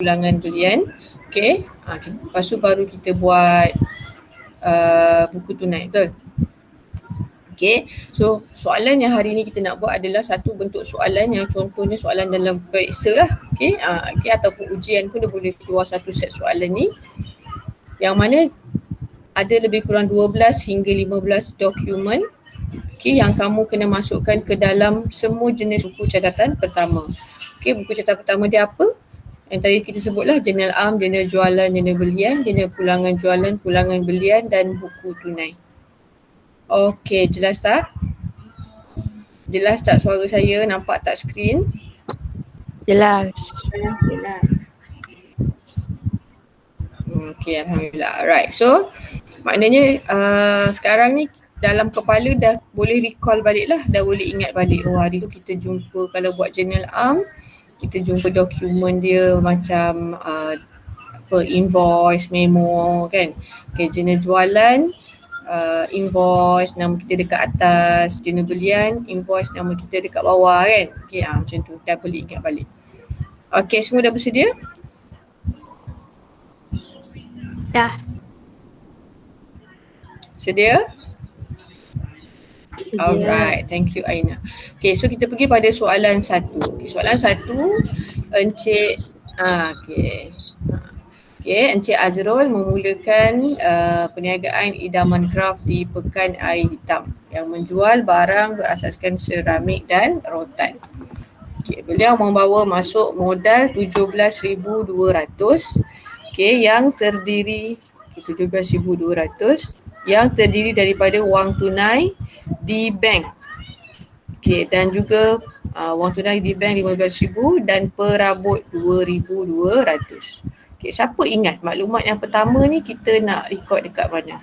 pulangan belian. Okay. Lepas tu baru kita buat buku tunai. Betul? Okay. So soalan yang hari ni kita nak buat adalah satu bentuk soalan yang contohnya soalan dalam periksa lah. Okay. Okay. Ataupun ujian pun dia boleh keluar satu set soalan ni. Yang mana ada lebih kurang 12 hingga 15 dokumen. Okay, yang kamu kena masukkan ke dalam semua jenis buku catatan pertama. Okay, buku catatan pertama dia apa? Yang tadi kita sebutlah jurnal am, jurnal jualan, jurnal belian, jurnal pulangan jualan, pulangan belian dan buku tunai. Okay, jelas tak? Jelas tak suara saya? Nampak tak skrin? Jelas. Okay, Alhamdulillah. Alright, so maknanya sekarang ni dalam kepala dah boleh recall balik lah, dah boleh ingat balik. Oh, hari tu kita jumpa, kalau buat jurnal am, kita jumpa dokumen dia macam invoice, memo kan. Okay, jurnal jualan, invoice nama kita dekat atas, jurnal belian, invoice nama kita dekat bawah kan. Okay, macam tu, dah boleh ingat balik. Okay, semua dah bersedia? Dah. Sedia? Sedia. Alright, thank you Aina. Okay, so kita pergi pada soalan 1. Okay, soalan 1, Encik Encik Azrul memulakan perniagaan idaman kraft di Pekan Air Hitam yang menjual barang berasaskan seramik dan rotan. Okay, beliau membawa masuk modal 17,200. Okay, yang terdiri 17,200 yang terdiri daripada wang tunai di bank. Okay, dan juga wang tunai di bank 15,000 dan perabot 2,200. Okay, siapa ingat maklumat yang pertama ni kita nak record dekat mana?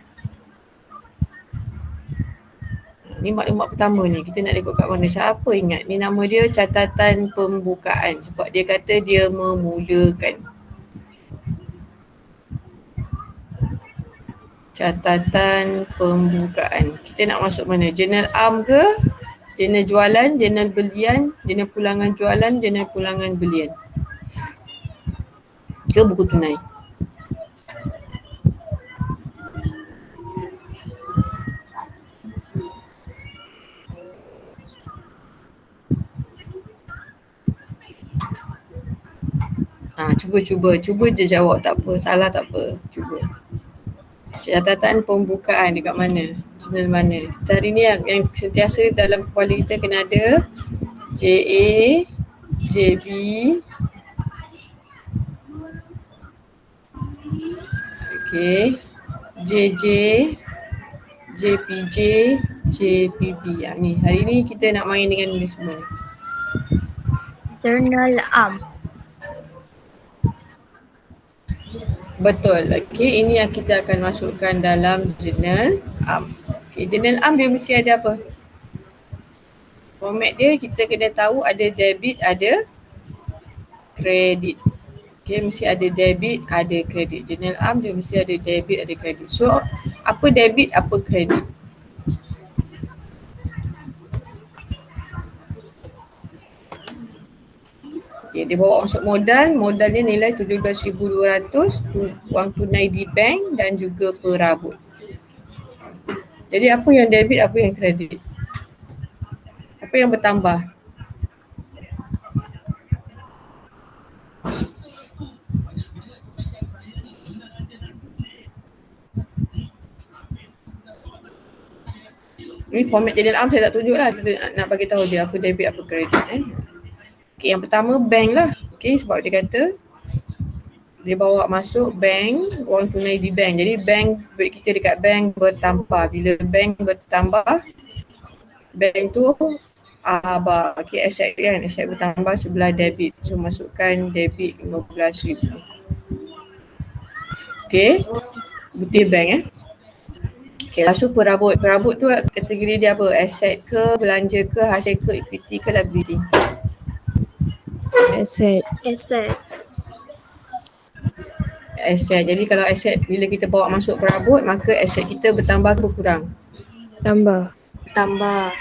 Ni maklumat pertama ni kita nak record kat mana? Siapa ingat? Ni nama dia catatan pembukaan sebab dia kata dia memulakan. Catatan pembukaan. Kita nak masuk mana? Jurnal am ke? Jurnal jualan, jurnal belian, jurnal pulangan jualan, jurnal pulangan belian. Ke buku tunai? Cuba je jawab, tak apa, salah tak apa, cuba. Catatan pembukaan dekat mana? Jurnal mana? Kita hari ni yang sentiasa dalam kepala kita kena ada JA, JB, okay, JJ, JPJ, JPB. Ni hari ni kita nak main dengan ni semua ni. Jurnal am. Betul. Okay, ini yang kita akan masukkan dalam jurnal am. Okay, jurnal am dia mesti ada apa? Format dia kita kena tahu ada debit, ada kredit. Okay, mesti ada debit, ada kredit. Jurnal am dia mesti ada debit, ada kredit. So, apa debit, apa kredit? Okay, dia bawa masuk modalnya nilai 17,200, wang tunai di bank dan juga perabot. Jadi apa yang debit, apa yang kredit? Apa yang bertambah? Ini format jurnal am saya tak tunjuk lah, kita nak bagi tahu dia apa debit, apa kredit. Okay, yang pertama bank lah. Okay, sebab dia kata dia bawa masuk bank, wang tunai di bank. Jadi bank, duit kita dekat bank bertambah. Bila bank bertambah, bank tu okay, aset kan, aset bertambah sebelah debit. So masukkan debit 15,000. Okay, bukti bank Okay, lepas tu perabot. Perabot tu kategori dia apa? Aset ke, belanja ke, hasil ke, equity ke, liability? Aset. Aset. Jadi kalau aset bila kita bawa masuk perabot, maka aset kita bertambah ke berkurang? Bertambah.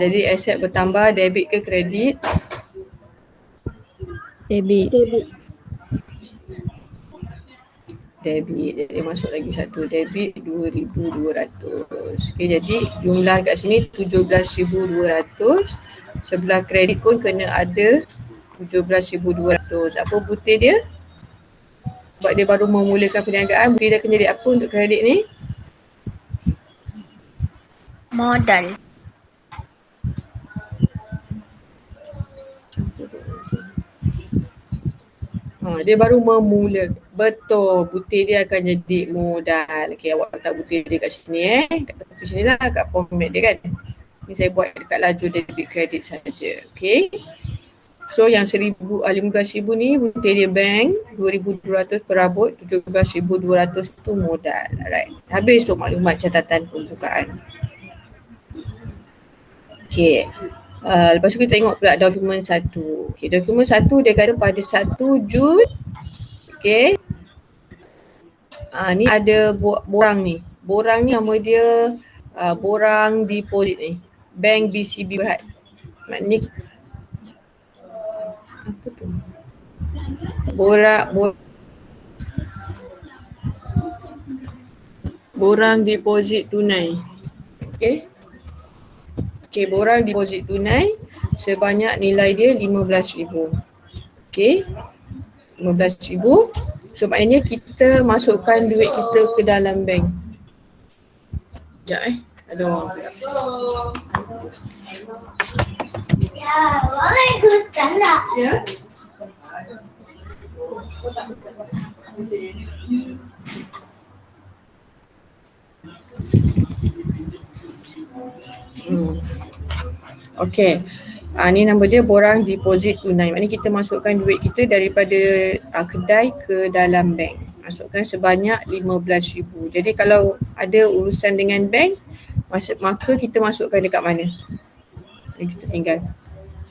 Jadi aset bertambah, debit ke kredit? Debit. Debit. Jadi masuk lagi satu debit 2,200. Okay, jadi jumlah kat sini 17,200. Sebelah kredit pun kena ada 17,200. Apa butir dia? Sebab dia baru memulakan perniagaan, butir dia akan jadi apa untuk kredit ni? Modal. Dia baru memula. Betul, butir dia akan jadi modal. Okay, awak letak butir dia kat sini kat tepi sini lah, kat format dia kan. Ni saya buat dekat laju debit kredit saja. Okay. So yang 15,000 ni butir dia bank, 2,200 perabot, 17,200 tu modal. Alright. Habis tu maklumat catatan pembukaan. Okay. Lepas tu kita tengok pula dokumen 1. Okay, dokumen 1 dia kata pada 1 Jun. Okay. Ni ada borang ni. Borang ni nama dia borang deposit ni. Bank BCB Berhad. Maknanya apa tu? Borang deposit tunai. Okay. Okay, borang deposit tunai sebanyak nilai dia 15,000. Okay. 15,000. So maknanya kita masukkan duit kita ke dalam bank. Sekejap ada orang pula. Ya. Okay. Ni nama dia borang deposit tunai. Maknanya kita masukkan duit kita daripada kedai ke dalam bank. Masukkan sebanyak 15,000. Jadi kalau ada urusan dengan bank, maka kita masukkan dekat mana? Kita tinggal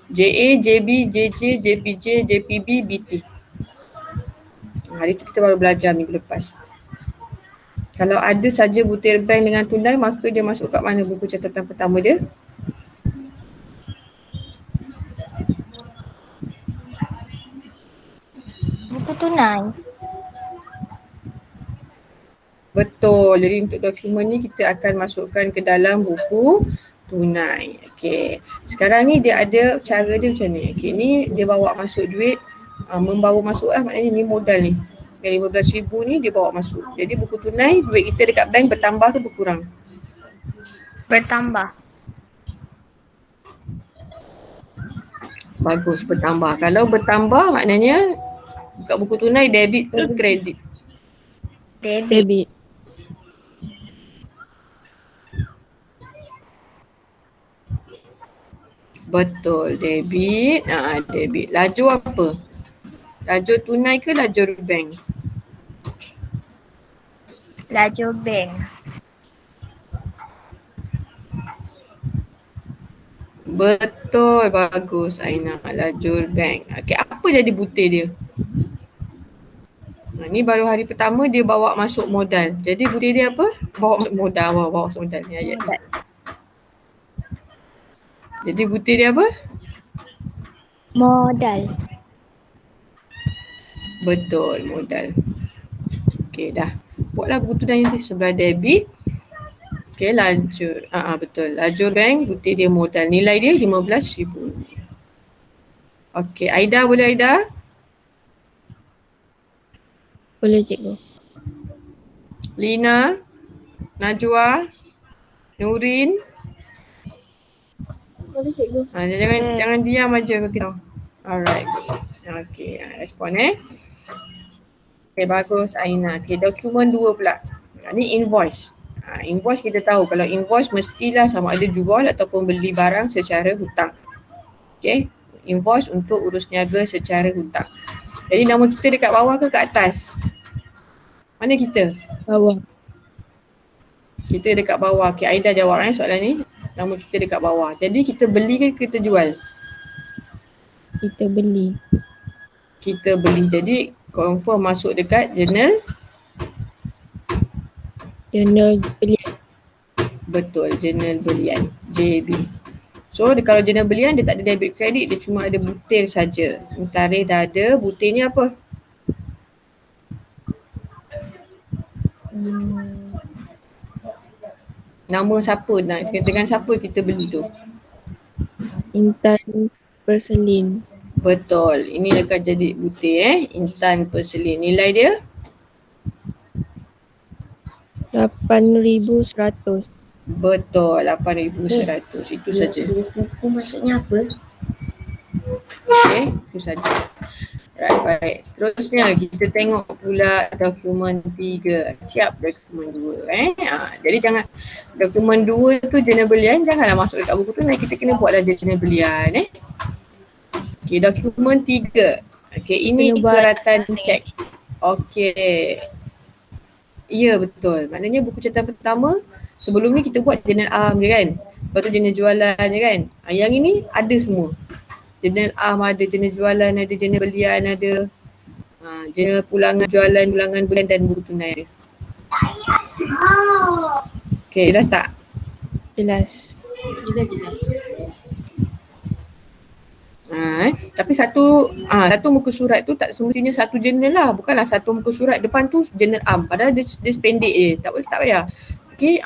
JA, JB, JJ, JPJ, JPB, BT. Hari tu kita baru belajar minggu lepas. Kalau ada saja butir bank dengan tunai, maka dia masuk kat mana buku catatan pertama dia? Buku tunai. Betul. Jadi untuk dokumen ni kita akan masukkan ke dalam buku tunai. Okey. Sekarang ni dia ada cara dia macam ni. Okey, ni dia bawa masuk duit, membawa masuk lah, maknanya ni modal ni. Yang 15,000 ni dia bawa masuk. Jadi buku tunai duit kita dekat bank bertambah ke berkurang? Bertambah. Bagus, bertambah. Kalau bertambah maknanya buka buku tunai debit ke kredit? Debit. Betul, debit. Debit. Lajur apa? Lajur tunai ke lajur bank? Lajur bank. Betul, bagus Aina. Lajur bank. Okay, apa jadi butir dia? Ni baru hari pertama dia bawa masuk modal. Jadi butir dia apa? Bawa masuk modal. Bawa masuk modal ni ayat ni. Jadi butir dia apa? Modal. Betul, modal. Okey, dah. Buatlah buku tunai nanti sebelah debit. Okey, lajur. Betul. Lajur bank, butir dia modal. Nilai dia 15,000. Okey, Aida boleh Aida? Boleh cikgu. Lina, Najwa, Nurin. Boleh cikgu. Jangan diam aja kita. Alright. Okey, respon Okey, bagus Aina. Okey, dokumen 2 pula. Ni invoice. Invoice kita tahu kalau invoice mestilah sama ada jual ataupun beli barang secara hutang. Okey, invoice untuk urus niaga secara hutang. Jadi nama kita dekat bawah ke kat atas? Mana kita? Bawah. Kita dekat bawah. Okey, Aida jawab soalan ni. Nama kita dekat bawah. Jadi kita beli ke kita jual? Kita beli. Kita beli. Jadi confirm masuk dekat journal. Journal belian. Betul, journal belian. JB. So kalau jana belian dia tak ada debit kredit, dia cuma ada butir saja. Tarikh dah ada, butirnya apa? Nama siapa dengan siapa kita beli tu? Intan Perselin. Betul. Ini akan jadi butir Intan Perselin. Nilai dia? 8,100. Betul, 8,100. Itu saja. Buku maksudnya apa? Okey, itu saja. Right, baik. Seterusnya kita tengok pula dokumen 3. Siap dokumen 2 jadi jangan dokumen 2 tu jana belian janganlah masuk dekat buku tu, kita kena buatlah jana belian Okey, dokumen 3. Okey, ini keratan cek. Okey. Ya, betul. Maknanya buku catatan pertama sebelum ni kita buat jurnal am je kan. Lepas tu jurnal jualan je kan. Yang ini ada semua. Jurnal am ada, jurnal jualan ada, jurnal belian ada. Jurnal pulangan jualan, pulangan belian dan buku tunai ada. Okey, jelas tak? Jelas. Tapi satu muka surat tu tak semestinya satu jurnal lah. Bukanlah satu muka surat depan tu jurnal am. Padahal dia pendek je. Tak payah. Okey,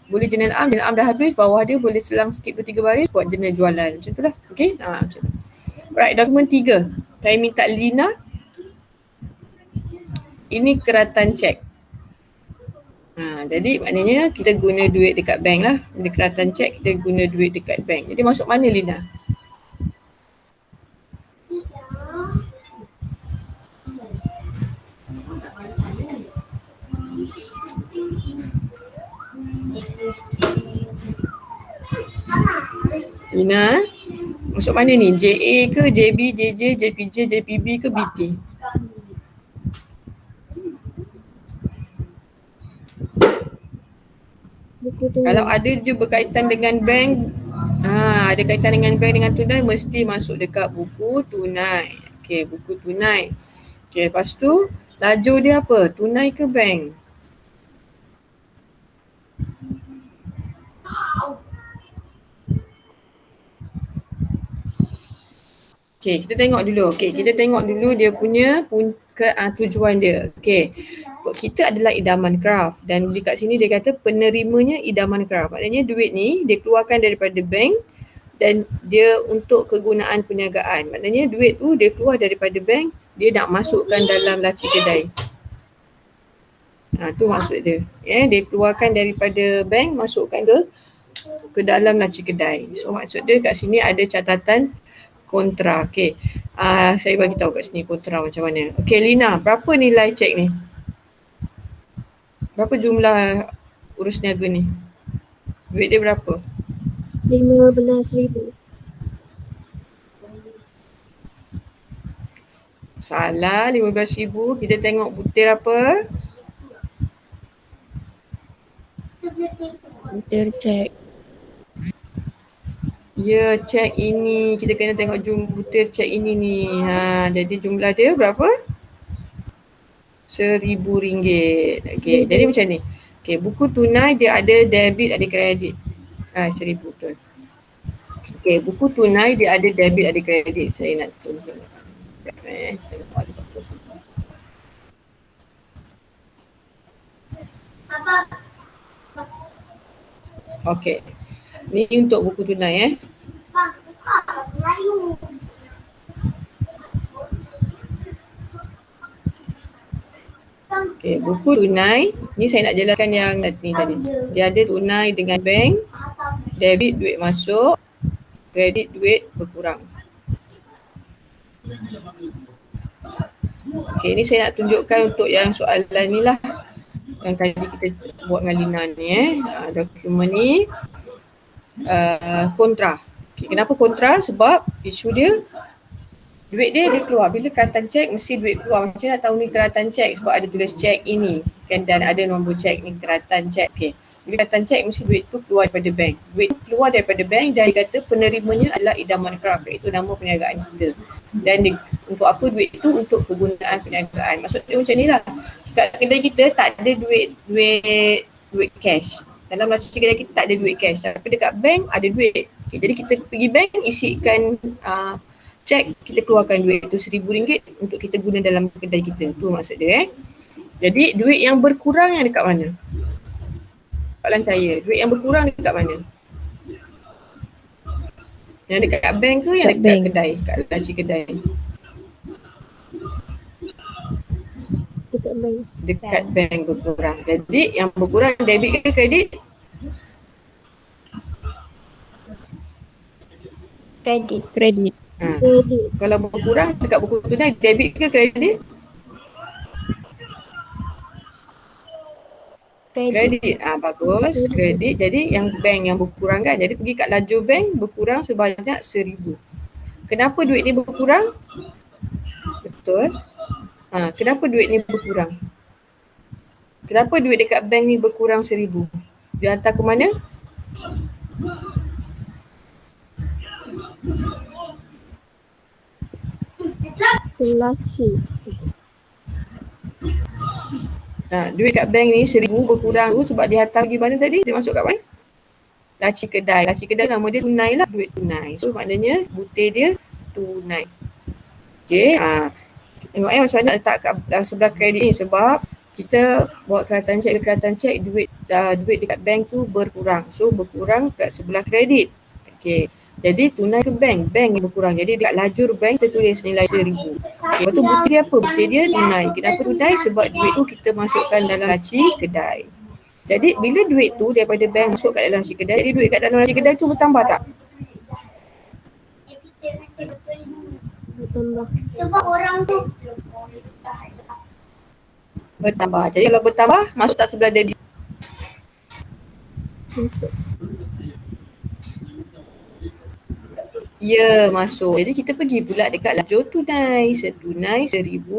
boleh jurnal am dah habis, bawah dia boleh selang sikit 2-3 baris buat jurnal jualan. Macam tu lah. Okey, macam tu. Right, dokumen 3. Saya minta Lina. Ini keratan cek. Jadi maknanya kita guna duit dekat bank lah. Di keratan cek kita guna duit dekat bank. Jadi masuk mana Lina? Lina, masuk mana ni? JA ke, JB, JJ, JPJ, JPB ke BP? Kalau ada je berkaitan dengan bank, ada kaitan dengan bank dengan tunai, mesti masuk dekat buku tunai. Okey, buku tunai. Okey, lepas tu lajur dia apa? Tunai ke bank? Okey, kita tengok dulu dia punya tujuan dia. Okey. Kita adalah idaman kraft dan dekat sini dia kata penerimanya idaman kraft. Maknanya duit ni dia keluarkan daripada bank dan dia untuk kegunaan perniagaan. Maknanya duit tu dia keluar daripada bank, dia nak masukkan dalam laci kedai. Tu maksud dia. Dia keluarkan daripada bank, masukkan ke dalam laci kedai. So maksud dia kat sini ada catatan kontra. Okey. Saya bagi tahu kat sini kontra macam mana. Okey Lina, berapa nilai cek ni? Berapa jumlah urus niaga ni? Duit dia berapa? 15,000. Salah, 15,000. Kita tengok butir apa? Butir cek. Ya, cek ini. Kita kena tengok butir cek ini ni. Jadi jumlah dia berapa? RM1,000. Okey, jadi macam ni. Okey, buku tunai dia ada debit, ada kredit. RM1,000 betul. Okey, buku tunai dia ada debit, ada kredit. Saya nak tunjuk. Okey. Ni untuk buku tunai Okey, buku tunai. Ni saya nak jelaskan yang ni tadi. Dia ada tunai dengan bank, debit duit masuk, kredit duit berkurang. Okey, ni saya nak tunjukkan untuk yang soalan ni lah. Yang tadi kita buat dengan Lina ni dokumen ni kontra. Okay, kenapa kontra? Sebab isu dia duit dia keluar. Bila keratan cek mesti duit keluar. Macam nak tahu ni keratan cek sebab ada tulis cek ini kan, dan ada nombor cek ni keratan cek. Okay. Bila keratan cek mesti duit tu keluar daripada bank. Duit tu keluar daripada bank dan dia kata penerimanya adalah idaman kraft, iaitu nama perniagaan kita. Dan untuk apa duit tu? Untuk kegunaan perniagaan. Maksudnya macam ni lah. Kat kedai kita tak ada duit cash. Dalam laci kedai kita tak ada duit cash. Tapi dekat bank ada duit. Okay, jadi kita pergi bank, isikan cek, kita keluarkan duit tu RM1,000 untuk kita guna dalam kedai kita. Tu maksud dia. Jadi duit yang berkurang yang dekat mana? Soalan saya, duit yang berkurang dekat mana? Yang dekat bank ke yang Dekat dekat bank. kedai, kat laci kedai? Dekat bank. Dekat bank berkurang. Jadi yang berkurang debit ke kredit? Kredit. Kredit. Kredit. Kalau berkurang dekat buku tunai, debit ke kredit? Kredit. Bagus. Kredit. Jadi yang bank yang berkurang kan. Jadi pergi kat laju bank berkurang sebanyak RM1,000. Kenapa duit ni berkurang? Betul. Kenapa duit ni berkurang? Kenapa duit dekat bank ni berkurang RM1,000? Dia hantar ke mana? Laci. Duit kat bank ni RM1,000 berkurang tu sebab dia hantar pergi mana tadi? Dia masuk kat mana? Laci kedai. Laci kedai nama dia tunai lah, duit tunai. So maknanya butir dia tunai. Okay. Tengok macam mana letak kat sebelah kredit ni sebab kita buat keratan cek duit dekat bank tu berkurang. So berkurang kat sebelah kredit. Okay. Jadi tunai ke bank yang berkurang. Jadi dekat lajur bank kita tulis nilai RM1,000. Okay. Lepas tu butir dia apa? Butir dia tunai. Kenapa tunai? Sebab duit tu kita masukkan dalam laci kedai. Jadi bila duit tu daripada bank masuk kat dalam laci kedai, jadi duit kat dalam laci kedai tu bertambah tak? Bertambah. Sebab orang tu Bertambah. Jadi kalau bertambah, masuk tak sebelah debit? Masuk. Ya, masuk. Jadi kita pergi pula dekat lajur tunai. Setunai RM1,000.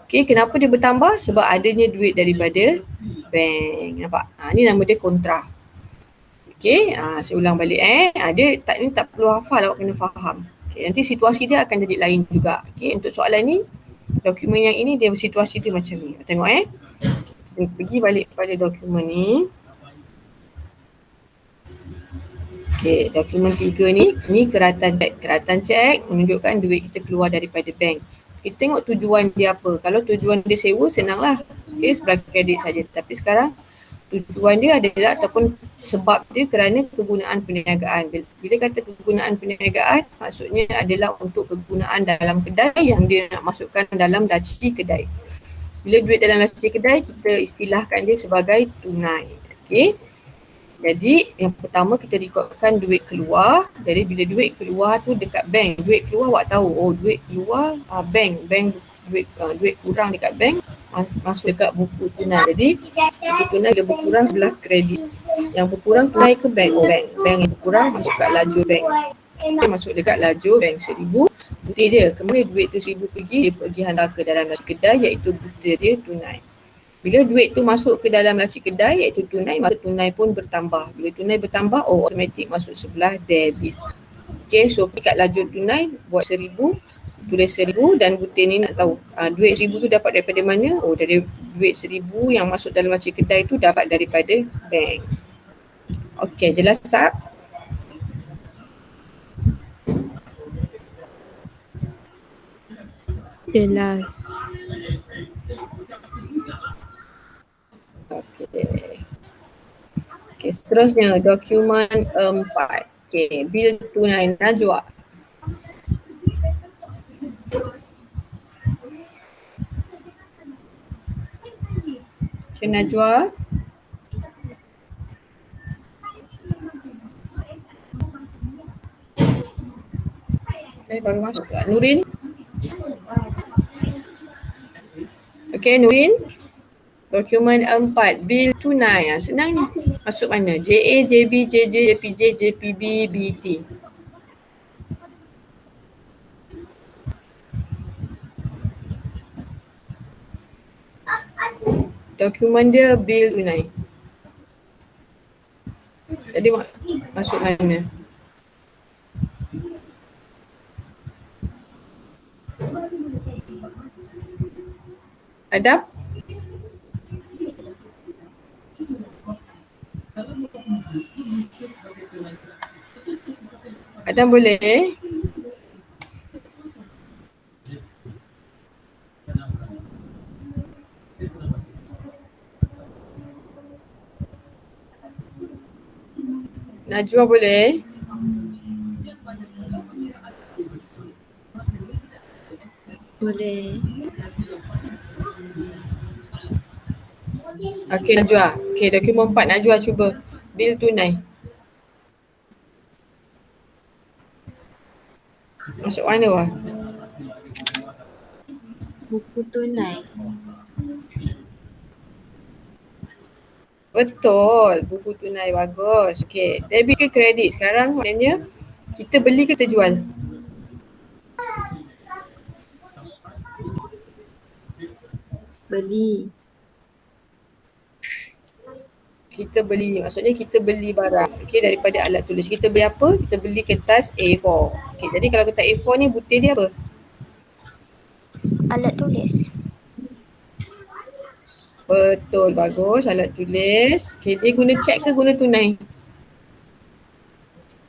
Okey, kenapa dia bertambah? Sebab adanya duit daripada bank. Nampak? Ni nama dia kontra. Okey, saya ulang balik Dia ni tak perlu hafal, awak kena faham. Okey, nanti situasi dia akan jadi lain juga. Okey, untuk soalan ni, dokumen yang ini dia situasi dia macam ni. Tengok kita pergi balik pada dokumen ni. Okey, dokumen 3 ni keratan cek. Keratan cek menunjukkan duit kita keluar daripada bank. Kita tengok tujuan dia apa. Kalau tujuan dia sewa, senanglah. Okey, sebelah kredit saja. Tapi sekarang tujuan dia adalah ataupun sebab dia kerana kegunaan perniagaan. Bila kata kegunaan perniagaan, maksudnya adalah untuk kegunaan dalam kedai yang dia nak masukkan dalam laci kedai. Bila duit dalam laci kedai, kita istilahkan dia sebagai tunai. Okey. Jadi yang pertama kita rekodkan duit keluar. Jadi bila duit keluar tu dekat bank, duit keluar awak tahu, duit keluar bank duit kurang dekat bank masuk dekat buku tunai. Jadi buku tunai dia berkurang sebelah kredit. Yang berkurang tunai ke bank. Bank yang berkurang masuk kat laju bank. Dia masuk dekat laju bank RM1,000. Butir dia, kemana duit tu RM1,000 pergi, dia pergi hantar ke dalam laci kedai iaitu butir dia tunai. Bila duit tu masuk ke dalam laci kedai iaitu tunai, maka tunai pun bertambah. Bila tunai bertambah, automatik masuk sebelah debit. Okay, so pergi kat lajur tunai, buat RM1,000, tulis RM1,000 dan butir ni nak tahu duit RM1,000 tu dapat daripada mana? Dari duit RM1,000 yang masuk dalam laci kedai tu dapat daripada bank. Okay, jelas tak? Jelas. Okay, seterusnya dokumen 4. Okay, bil tunai Najwa. Okay, Najwa. Baru masuk tak? Nurin? Okay, Nurin. Dokumen 4, bil tunai. Senang ni. Masuk mana? JA, JB, JJ, JPJ, JPB, BT. Dokumen dia bil tunai. Jadi masuk mana? Adab? Adam boleh? Najwa boleh? Boleh. Okey Najwa. Okey, dokumen 4 Najwa cuba. Bil tunai. Masuk mana Wah? Buku tunai. Betul, buku tunai bagus. Okey, debit ke kredit? Sekarang maknanya kita beli ke kita jual? Beli. Kita beli, maksudnya kita beli barang. Okey, daripada alat tulis. Kita beli apa? Kita beli kertas A4. Okey, jadi kalau kertas A4 ni butir dia apa? Alat tulis. Betul, bagus. Alat tulis. Okey, dia guna cek ke guna tunai?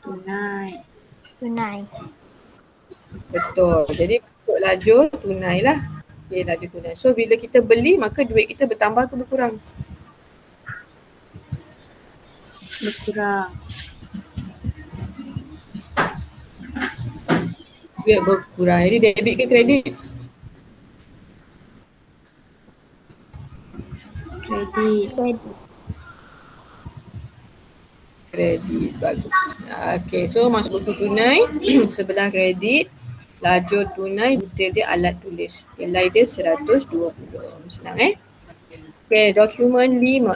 Tunai. Tunai. Betul. Jadi untuk lajur tunai lah. Okey, lajur tunai. So bila kita beli maka duit kita bertambah ke berkurang? Berkurang. Duit berkurang. Jadi debit ke kredit? Kredit. Kredit, bagus. Okey, so masuk buku tunai, sebelah kredit, lajur tunai, butir dia alat tulis. Nilai dia 120. Senang Okey, dokumen 5.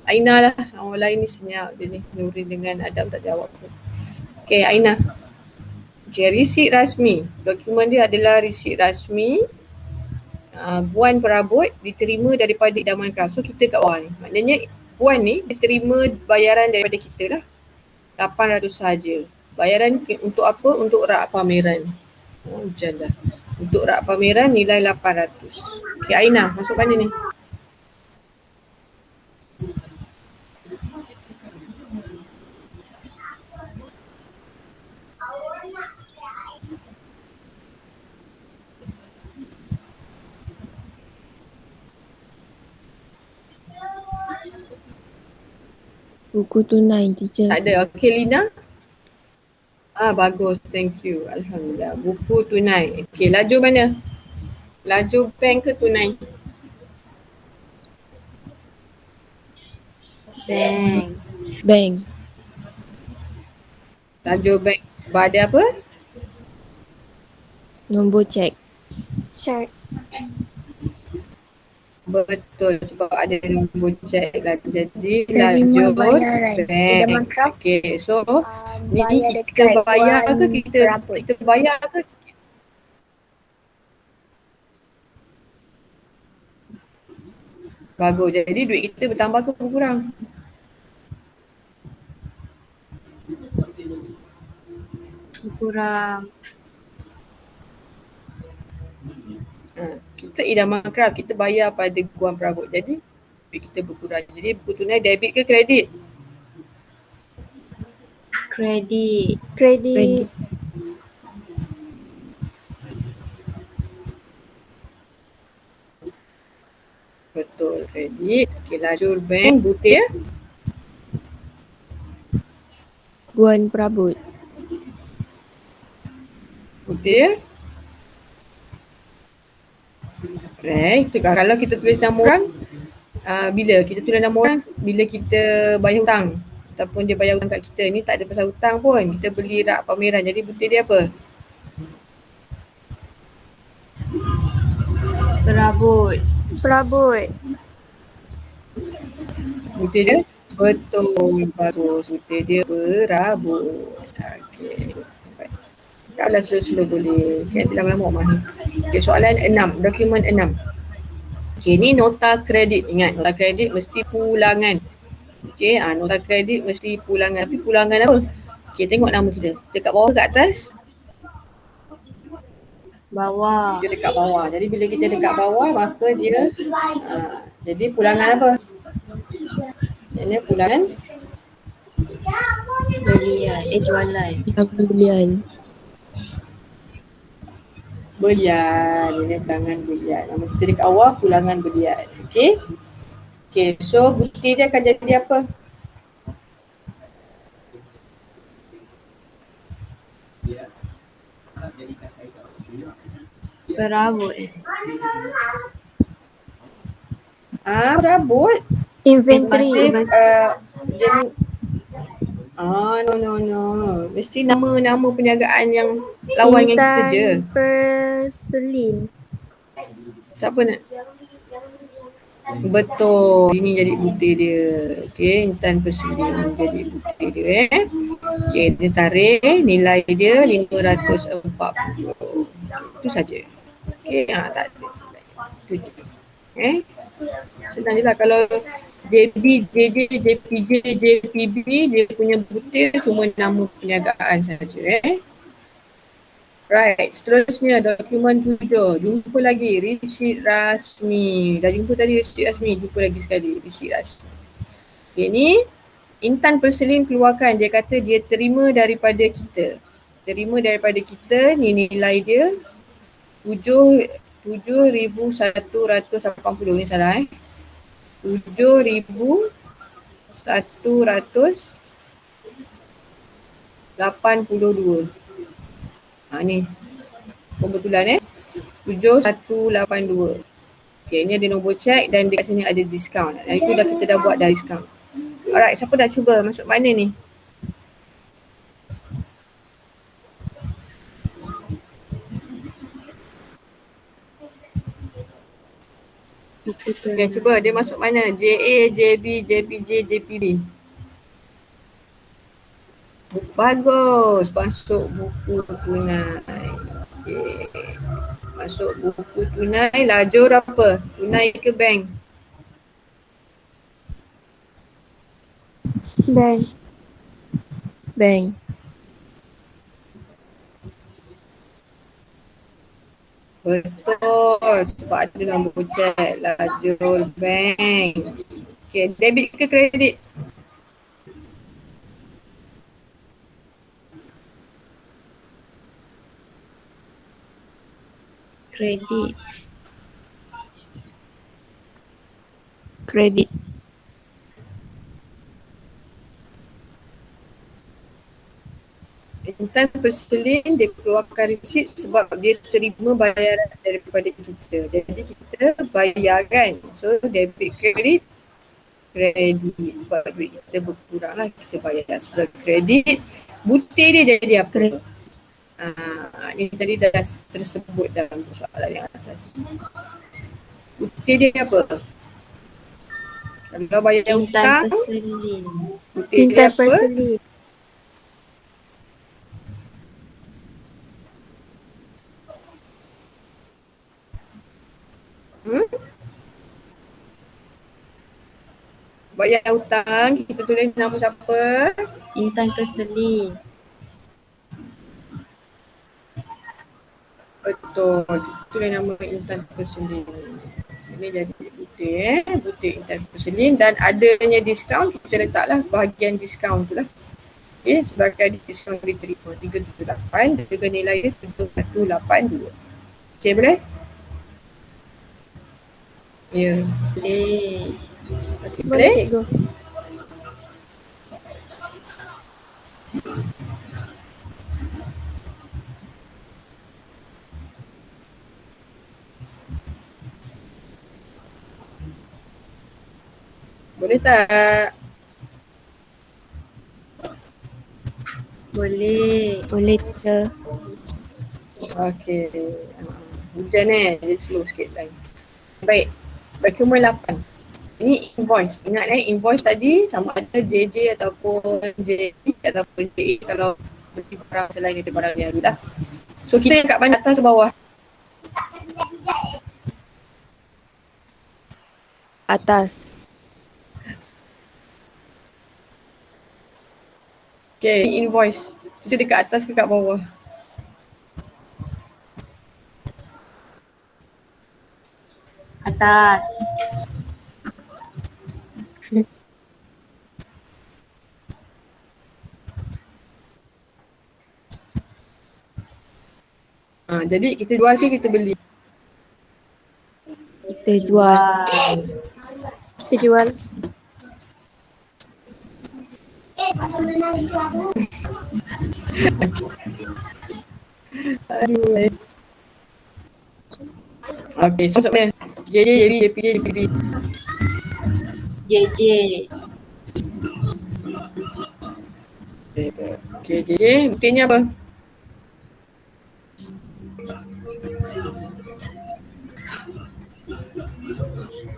Aina lah, orang lain ni senyap je ni. Nurin dengan Adam tak jawab pun. Okey, Aina. Okey, resit rasmi. Dokumen dia adalah resit rasmi. Guan perabot diterima daripada idaman kraft. So kita kat bawah ni. Maknanya Guan ni diterima bayaran daripada kita lah. 800 saja. Bayaran untuk apa? Untuk rak pameran. Hujan dah. Untuk rak pameran nilai 800. Okey, Aina masuk mana ni? Buku tunai, teacher. Tak ada. Okey, Lina. Bagus. Thank you. Alhamdulillah. Buku tunai. Okey, lajur mana? Lajur bank ke tunai? Bank. Bank. Lajur bank. Sebab ada apa? Nombor cek. Cek. Betul, sebab ada nombor cek lah. Jadi Terima lajur bayaran. bank. Okey, so ni Bayar kita dekat bayar ke Guan kita perabot. kita bayar ke? Bagus. Jadi duit kita bertambah ke berkurang? Berkurang. Kita idaman kraft, kita bayar pada Guan perabot. Jadi duit kita berkurang. Jadi buku tunai debit ke kredit? Kredit. Kredit. Betul, kredit. Okey, lajur bank, butir. Guan perabot. Butir. Right. Itu kalau kita tulis nama orang, bila kita tulis nama orang, bila kita bayar hutang ataupun dia bayar hutang kat kita, ni tak ada pasal hutang pun. Kita beli rak pameran. Jadi butir dia apa? Perabot. Perabot. Butir dia? Betul, bagus. Butir dia perabot. Okey. Kalau slow-slow boleh. Okay, nanti lama-lama Omah ni. Okay, soalan 6. Dokumen 6. Okay, ni nota kredit. Ingat, nota kredit mesti pulangan. Okay, nota kredit mesti pulangan. Tapi pulangan apa? Okay, tengok nama kita. Kita kat bawah ke kat atas? Bawah. Dia dekat bawah. Jadi bila kita dekat bawah, maka dia jadi pulangan apa? Ini pulangan Belian. Jualan. Yang belian. Belian. Ini bilangan belian. Nama kita dekat awal pulangan belian. Okay. Okay, so butir dia akan jadi apa? Perabot. Rabut. Inventory. Jadi no. Mesti nama perniagaan yang lawan dengan kita je. Perselin. Siapa nak? Betul. Ini jadi butir dia. Okey, intan perselin jadi butir dia. Okey, dia tarik nilai dia 540. Itu saja. Okey, tak ada. Itu je. Senang je lah. Kalau JB, JJ, JPJ, JPB dia punya butir cuma nama perniagaan saja. Right, seterusnya dokumen 7. Jumpa lagi resit rasmi. Dah jumpa tadi resit rasmi, jumpa lagi sekali resit rasmi. Okay, ni Intan Perselin keluarkan. Dia kata dia terima daripada kita. Terima daripada kita, ni nilai dia 7,180. Ni salah 7,182. Ni kebetulan 7,182. Okay, ni ada nombor cek dan dekat sini ada diskaun. Dan itu kita dah buat dah diskaun. Alright, siapa dah cuba masuk mana ni? Yang cuba dia masuk mana? JA, JB, JPJ, JPB. Bagus, masuk buku tunai. Okay. Masuk buku tunai, lajur apa? Tunai ke bank? Bank. Bank. Betul, sebab ada nombor cek lajur bank. Okay, debit ke kredit? Kredit. Kredit. Intan Perselin dia keluarkan resit sebab dia terima bayaran daripada kita. Jadi kita bayarkan. So debit kredit sebab duit kita berkurang lah, kita bayar sebelah kredit. Butir dia jadi apa? Ini tadi dah tersebut dalam soalan yang atas. Butir dia apa? Kalau bayar Intan hutang, Perselin. butir dia apa? Perselin. Bayar hutang, kita tulis nama siapa? Intan Perselin. Betul, kita tulis nama Intan Perselin. Ini jadi butir, butir Intan Perselin dan adanya diskaun, kita letaklah bahagian diskaun tu lah. Okay, sebagai diskaun diterima 378 dengan nilai dia 7182. Okay, boleh? Ya. Boleh. Okay, Boleh boleh? cikgu. Boleh tak? Boleh. Boleh cikgu. Okay. Hujan jadi slow sikit lagi. Baik. Dokumen 8. Ini invoice. Ingat invoice tadi sama ada JJ ataupun JP ataupun JA kalau beli barang selain itu barang yang ada. So kita yang kat mana, atas atau bawah? Atas. Okay, invoice. Kita dekat atas ke kat bawah? Atas. Jadi kita jual ke kita beli? Kita jual. Kita jual. Aduh. Okay, so mana? JJ, JB, JPJ, JPB. JJ. Okay, JJ, buktinya apa?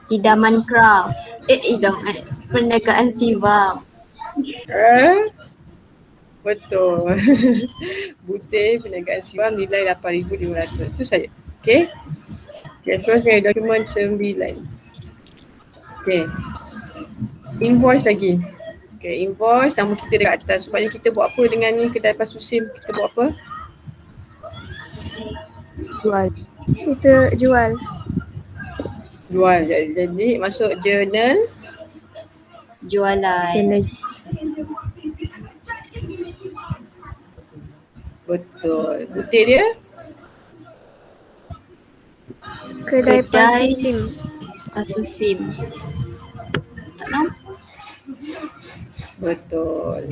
Idaman craft. Perniagaan Siva. Betul. Butir perniagaan Sivam nilai 8,500. Itu saja. Okay. Okay, seterusnya dokumen 9. Okay. Invoice lagi. Okay, invoice nama kita dekat atas. Supaya kita buat apa dengan ni kedai Pasu Sim? Kita buat apa? Jual. Kita jual. Jual. Jadi masuk journal. Jualan. Channel. Betul. Butir dia? Kedai Kedai. Pasu Sim. Asusim. Tak nampak. Betul.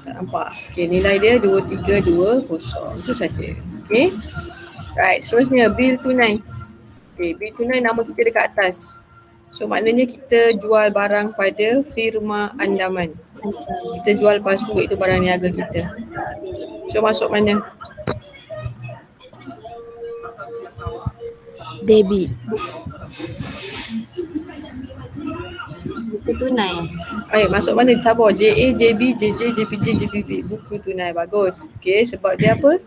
Tak nampak. Okay, nilai dia 2320. Itu saja. Okay. Right, seterusnya bil tunai. Okay, bil tunai nama kita dekat atas. So maknanya kita jual barang pada firma Andaman. Kita jual pasu itu barang niaga kita. So masuk mana? Debit. Buku tunai. Masuk mana? Sabar. JA, JB, JJ, JPJ, JPB. Buku tunai. Bagus. Okay, sebab dia apa?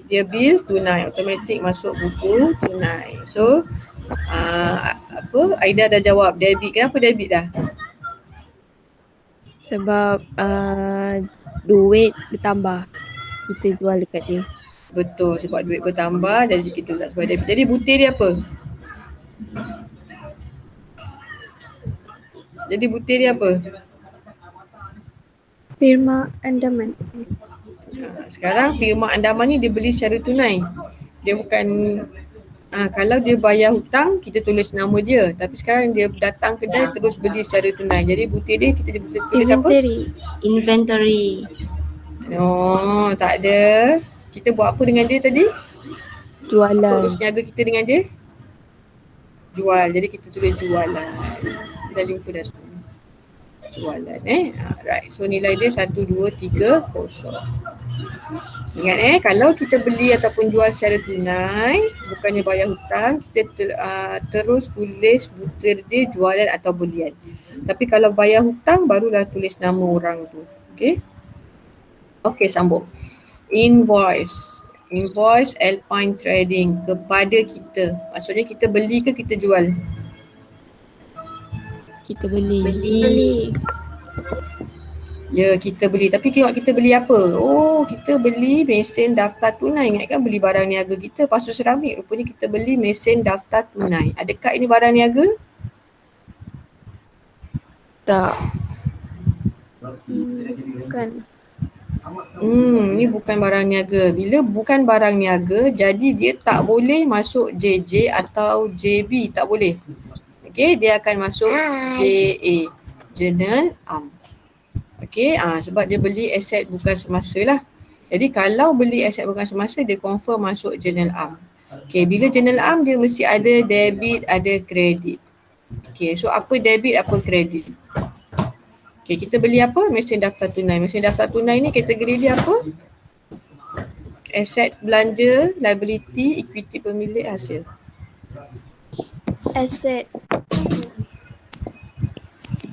Dia bil tunai. Automatik masuk buku tunai. So, Aida dah jawab. Debit. Kenapa debit dah? Sebab duit bertambah. Kita jual dekat dia. Betul. Sebab duit bertambah. Jadi kita letak sebagai debit. Jadi butir dia apa? Jadi butir dia apa? Firma Andaman. Sekarang firma Andaman ni dia beli secara tunai. Dia bukan kalau dia bayar hutang kita tulis nama dia. Tapi sekarang dia datang kedai terus beli secara tunai. Jadi butir dia kita tulis apa? Inventory. Oh, tak ada. Kita buat apa dengan dia tadi? Jualan. Urus niaga kita dengan dia? Jual. Jadi kita tulis jualan. Dah jumpa dah semua. Jualan right. So nilai dia 1230. Ingat kalau kita beli ataupun jual secara tunai, bukannya bayar hutang, kita terus tulis butir dia jualan atau belian. Tapi kalau bayar hutang barulah tulis nama orang tu. Okay. Okay, sambung. Invoice Alpine Trading kepada kita. Maksudnya kita beli ke kita jual? Kita beli. Beli. Ya, kita beli. Tapi kita beli apa? Oh, kita beli mesin daftar tunai. Ingat kan beli barang niaga kita, pasu seramik. Rupanya kita beli mesin daftar tunai. Adakah ini barang niaga? Tak. Bukan. Ni bukan barang niaga. Bila bukan barang niaga, jadi dia tak boleh masuk JJ atau JB. Tak boleh. Okay, dia akan masuk JA. Journal Am. Okay, sebab dia beli aset bukan semasa lah. Jadi kalau beli aset bukan semasa, dia confirm masuk Journal Am. Okay, bila Journal Am dia mesti ada debit, ada kredit. Okay, so apa debit, apa kredit? Okay, kita beli apa? Mesin daftar tunai. Mesin daftar tunai ni kategori dia apa? Aset belanja, liability, equity pemilik, hasil. Aset.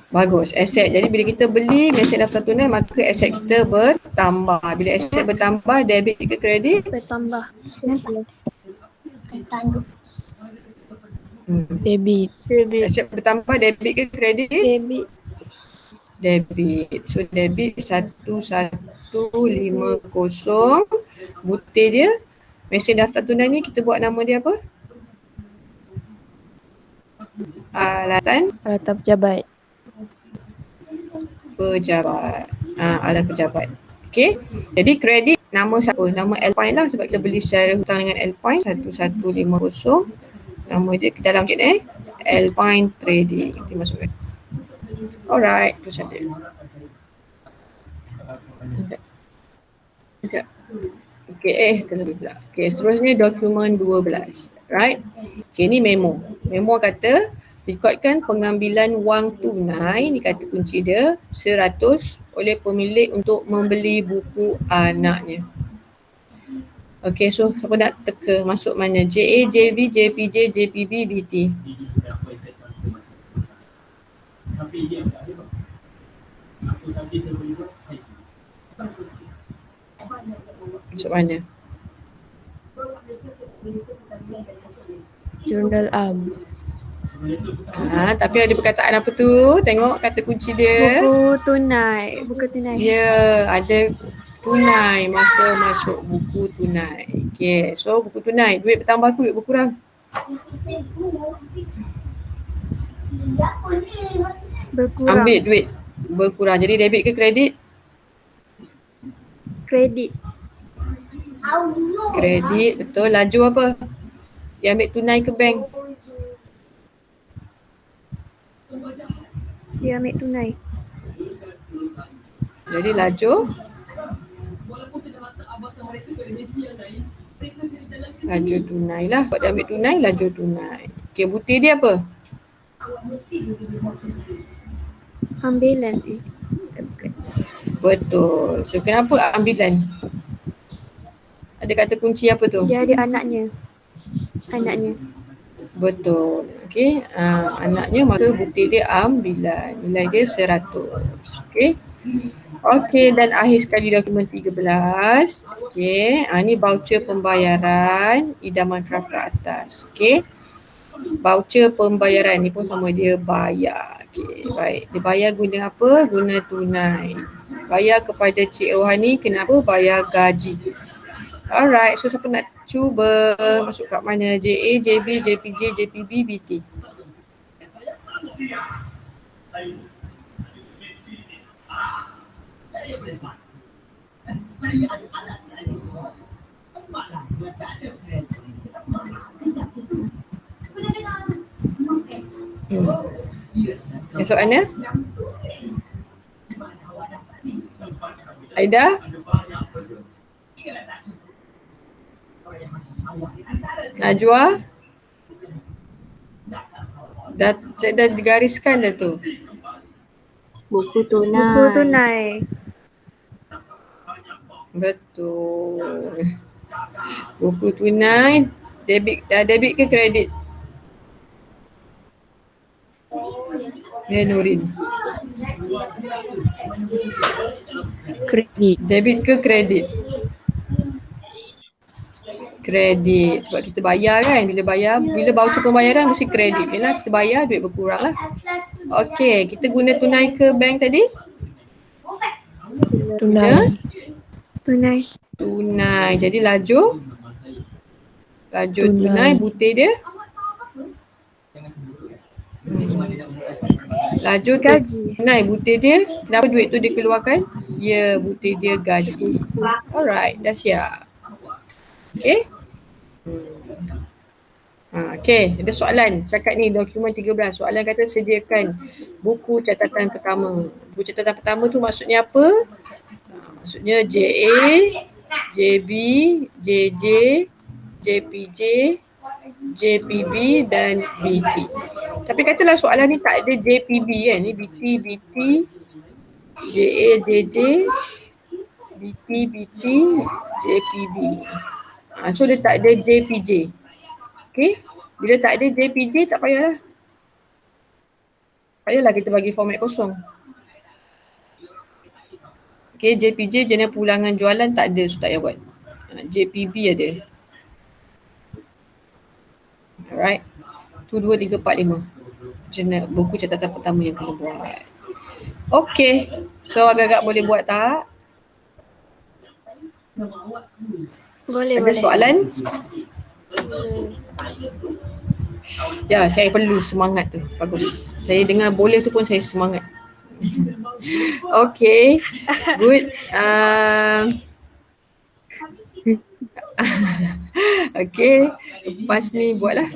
Bagus, aset. Jadi bila kita beli mesin daftar tunai, maka aset kita bertambah. Bila aset bertambah, debit ke kredit? Bertambah. Debit. Aset bertambah, debit ke kredit? Debit. Debit. So debit 1150. Butir dia, mesin daftar tunai ni kita buat nama dia apa? Alatan Pejabat. pejabat. Alat pejabat. Okay. Jadi kredit nama siapa? Nama Alpine lah sebab kita beli secara hutang dengan Alpine 1150. Nama dia dalam chat Alpine Trading. Nanti masukkan. Alright, itu saja. Sekejap. Okay, terlebih pula. Okay, seterusnya dokumen 12. Right? Okay, ni memo. Memo kata rekodkan pengambilan wang tunai, ni kata kunci dia, 100 oleh pemilik untuk membeli buku anaknya. Okay, so siapa nak teka masuk mana? JA, JB, JPJ, JPB, BT. Masuk mana? Jurnal Am. Tapi ada perkataan apa tu? Tengok kata kunci dia. Buku tunai. Buku tunai. Ya, ada tunai, maka masuk buku tunai. Okay, so buku tunai. Duit bertambah ke duit berkurang? Berkurang. Ambil duit berkurang. Jadi debit ke kredit? Kredit. Kredit, betul. Laju apa? Dia ambil tunai ke bank? Dia ambil tunai. Jadi laju. Laju tunai lah. Sebab dia ambil tunai, laju tunai. Okay, butir dia apa? Ambilan. Betul. So kenapa ambilan? Ada kata kunci apa tu? Dia ada anaknya. Anaknya. Betul. Okey, anaknya maka bukti dia ambilan. Nilai dia 100. Okey. Okey, dan akhir sekali dokumen 13. Okey, ni voucher pembayaran idaman draft ke atas. Okey. Voucher pembayaran ni pun sama dia bayar. Okey, baik. Dia bayar guna apa? Guna tunai. Bayar kepada Cik Rohani, kenapa? Bayar gaji. Alright, so siapa nak cuba masuk kat mana? JA, JB, JPJ, JPB, BT. Masuk mana? Aida? Najwa? Saya dah digariskan dah tu. Buku tunai. Buku tunai. Betul. Buku tunai, debit ke kredit? Ya, Nurin. Kredit. Debit ke kredit? Kredit. Sebab kita bayar kan. Bila voucher pembayaran mesti kredit. Yelah, kita bayar, duit berkurang lah. Okey, kita guna tunai ke bank tadi? Tunai. Tunai. Tunai. Jadi laju tunai, butir dia. Laju Gaji. tunai, butir dia. Kenapa duit tu dikeluarkan? Ya, butir dia gaji. Alright, dah siap. Okay. Okay, ada soalan setakat ni dokumen 13. Soalan kata sediakan buku catatan pertama. Buku catatan pertama tu maksudnya apa? Maksudnya JA, JB, JJ, JPJ, JPB dan BT. Tapi katalah soalan ni tak ada JPB kan. Ni BT, BT, JA, JJ, BT, BT, JPB. So dia tak ada JPJ. Okay. Bila tak ada JPJ tak payahlah. Tak payahlah kita bagi format kosong. Okay, JPJ jenis pulangan jualan tak ada, so tak payah buat. JPB ada. Alright. Tu 2, 3, 4, 5. Jenis buku catatan pertama yang kena buat. Okay. So agak-agak boleh buat tak? Boleh, Ada boleh. soalan? Ya, saya perlu semangat tu. Bagus. Saya dengar boleh tu pun saya semangat. Okay. Good. Okey, lepas ni buatlah.